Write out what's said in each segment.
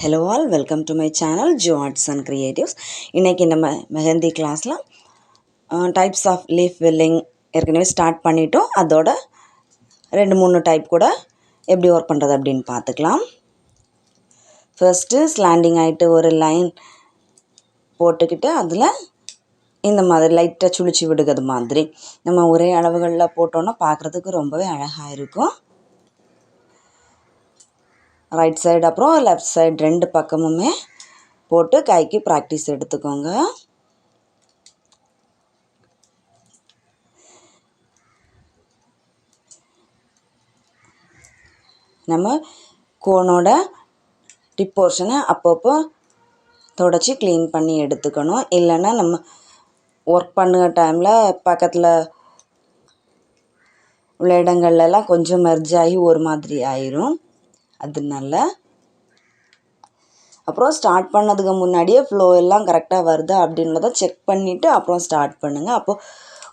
Hello all, welcome to my channel Jo Arts and Creatives. இன்னைக்கு நம்ம மெஹந்தி கிளாஸ்ல types of leaf willing ஏற்கனவே start பண்ணிட்டோம். அதோட 2-3 டைப் கூட எப்படி ஒர்க் பண்ணுறது அப்படின்னு பார்த்துக்கலாம். ஃபர்ஸ்ட்டு ஸ்லாண்டிங் ஆகிட்டு ஒரு லைன் போட்டுக்கிட்டு அதில் இந்த மாதிரி லைட்டாக சுழிச்சு விடுகிறது மாதிரி நம்ம ஒரே அளவுகளில் போட்டோன்னா பார்க்குறதுக்கு ரொம்பவே அழகாக இருக்கும். ரைட் சைடு அப்புறம் லெஃப்ட் சைடு 2 பக்கமுமே போட்டு கைக்கு ப்ராக்டிஸ் எடுத்துக்கோங்க. நம்ம கோனோட டிப் போர்ஷனை அப்பப்போ தொடச்சி க்ளீன் பண்ணி எடுத்துக்கணும். இல்லைன்னா நம்ம ஒர்க் பண்ணுற டைமில் பக்கத்தில் உள்ள இடங்கள்லாம் கொஞ்சம் மெர்ஜ் ஆகி ஒரு மாதிரி ஆயிரும். அதனால அப்புறம் ஸ்டார்ட் பண்ணதுக்கு முன்னாடியே ஃப்ளோ எல்லாம் கரெக்டாக வருது அப்படின்றத செக் பண்ணிவிட்டு அப்புறம் ஸ்டார்ட் பண்ணுங்கள். அப்போது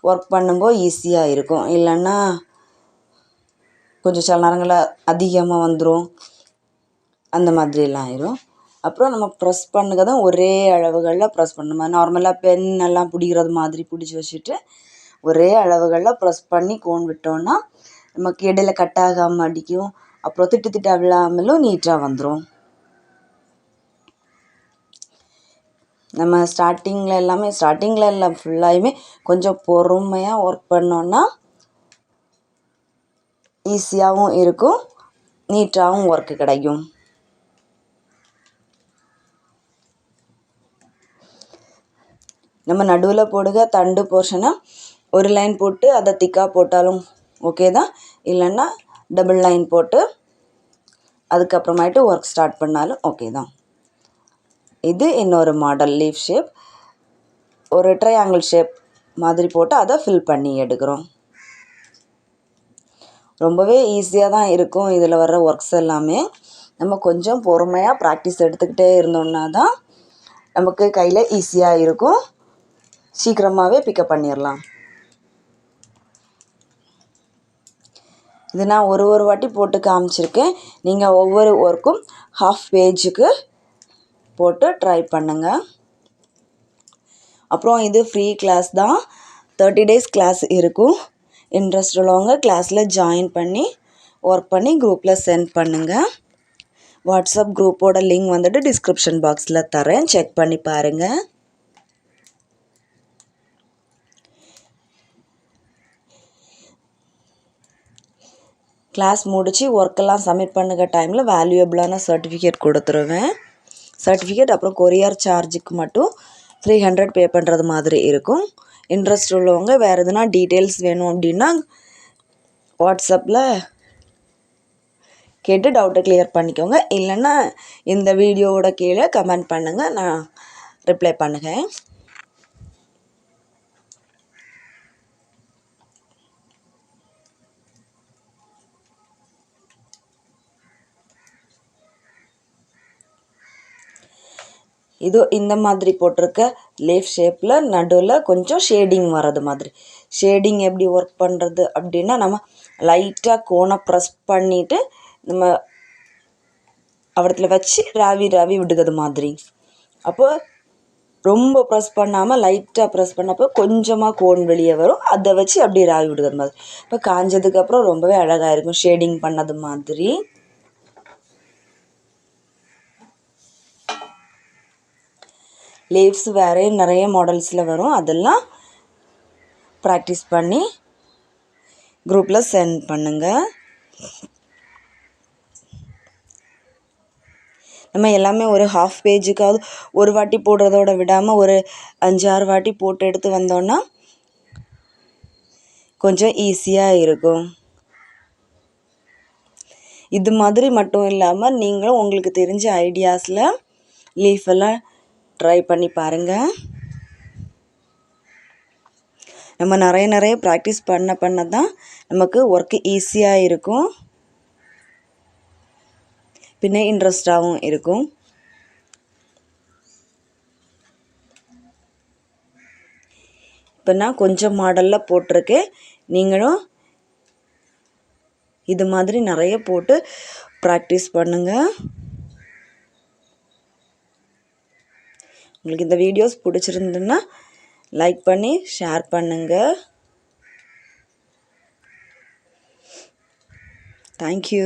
ஒர்க் பண்ணும்போது ஈஸியாக இருக்கும். இல்லைன்னா கொஞ்சம் சில நேரங்களில் அதிகமாக வந்துடும், அந்த மாதிரிலாம் ஆயிரும். அப்புறம் நம்ம ப்ரெஸ் பண்ணுறதும் ஒரே அளவுகளில் ப்ரெஸ் பண்ணணும். நார்மலாக பென் எல்லாம் பிடிக்கிறது மாதிரி பிடிச்சி வச்சுட்டு ஒரே அளவுகளில் ப்ரெஸ் பண்ணி கோன் விட்டோன்னா நமக்கு இடையில கட் ஆகாமல் அடிக்கும். அப்புறம் திட்டு விழாமலும் நீட்டாக வந்துடும். நம்ம ஸ்டார்டிங்கில் எல்லாம் ஃபுல்லாகவே கொஞ்சம் பொறுமையாக ஒர்க் பண்ணோன்னா ஈஸியாகவும் இருக்கும், நீட்டாகவும் ஒர்க்கு கிடைக்கும். நம்ம நடுவில் போடுக தண்டு போர்ஷனை ஒரு லைன் போட்டு அதை திக்காக போட்டாலும் ஓகே தான். இல்லைன்னா டபுள் லைன் போட்டு அதுக்கப்புறமாயிட்டு ஒர்க் ஸ்டார்ட் பண்ணாலும் ஓகே தான். இது இன்னொரு மாடல் லீஃப் ஷேப், ஒரு ட்ரையாங்கிள் ஷேப் மாதிரி போட்டு அதை ஃபில் பண்ணி எடுக்கிறோம். ரொம்பவே ஈஸியாக தான் இருக்கும். இதில் வர்ற ஒர்க்ஸ் எல்லாமே நம்ம கொஞ்சம் பொறுமையாக ப்ராக்டிஸ் எடுத்துக்கிட்டே இருந்தோம்னா தான் நமக்கு கையில் ஈஸியாக இருக்கும். சீக்கிரமாகவே பிக்கப் பண்ணிடலாம். இது நான் ஒரு வாட்டி போட்டு காமிச்சிருக்கேன். நீங்கள் ஒவ்வொரு ஒர்க்கும் ஹாஃப் பேஜுக்கு போட்டு ட்ரை பண்ணுங்கள். அப்புறம் இது ஃப்ரீ கிளாஸ் தான், 30 days கிளாஸ் இருக்கும். இன்ட்ரெஸ்ட் உள்ளவங்க கிளாஸில் ஜாயின் பண்ணி ஒர்க் பண்ணி குரூப்பில் சென்ட் பண்ணுங்கள். வாட்ஸ்அப் குரூப்போட லிங்க் வந்துட்டு டிஸ்கிரிப்ஷன் பாக்ஸில் தரேன், செக் பண்ணி பாருங்கள். கிளாஸ் முடித்து ஒர்க்கெல்லாம் சப்மிட் பண்ணுற டைமில் வேல்யூபிளான சர்டிஃபிகேட் கொடுத்துருவேன். சர்டிஃபிகேட் அப்புறம் கொரியர் சார்ஜுக்கு மட்டும் 300 பே பண்ணுறது மாதிரி இருக்கும். இன்ட்ரெஸ்ட் உள்ளவங்க வேறு எதுனா டீட்டெயில்ஸ் வேணும் அப்படின்னா வாட்ஸ்அப்பில் கேட்டு டவுட்டை கிளியர் பண்ணிக்கோங்க. இல்லைன்னா இந்த வீடியோவோட கீழே கமெண்ட் பண்ணுங்கள், நான் ரிப்ளை பண்ணுறேன். இது இந்த மாதிரி போட்டிருக்க லீஃப் ஷேப்பில் நடுவில் கொஞ்சம் ஷேடிங் வர்றது மாதிரி. ஷேடிங் எப்படி ஒர்க் பண்ணுறது அப்படின்னா, நம்ம லைட்டாக கோனை ப்ரெஸ் பண்ணிவிட்டு நம்ம அவடத்தில் வச்சு ராவி விடுகிறது மாதிரி. அப்போ ரொம்ப ப்ரெஸ் பண்ணாமல் லைட்டாக ப்ரெஸ் பண்ணப்போ கொஞ்சமாக கோன் வெளியே வரும், அதை வச்சு அப்படியே ராவி விடுகிறது மாதிரி. இப்போ காஞ்சதுக்கப்புறம் ரொம்பவே அழகாக இருக்கும், ஷேடிங் பண்ணது மாதிரி. லீவ்ஸ் வேறு நிறைய மாடல்ஸில் வரும், அதெல்லாம் ப்ராக்டிஸ் பண்ணி குரூப்பில் சென்ட் பண்ணுங்கள். நம்ம எல்லாமே ஒரு ஹாஃப் பேஜுக்காவது ஒரு வாட்டி போடுறதோட விடாமல் ஒரு 5-6 வாட்டி போட்டு எடுத்து வந்தோன்னா கொஞ்சம் ஈஸியாக இருக்கும். இது மாதிரி மட்டும் இல்லாமல் நீங்களும் உங்களுக்கு தெரிஞ்ச ஐடியாஸில் லீஃப் எல்லாம் ட்ரை பண்ணி பாருங்கள். நம்ம நிறைய ப்ராக்டிஸ் பண்ண தான் நமக்கு ஒர்க்கு ஈஸியாக இருக்கும், பின்ன இன்ட்ரெஸ்டாகவும் இருக்கும். இப்போ நான் கொஞ்சம் மாடலில் போட்டிருக்கேன். நீங்களும் இது மாதிரி நிறைய போட்டு ப்ராக்டிஸ் பண்ணுங்கள். உங்களுக்கு இந்த வீடியோஸ் பிடிச்சிருந்துன்னா லைக் பண்ணி ஷேர் பண்ணுங்கள். தேங்க்யூ.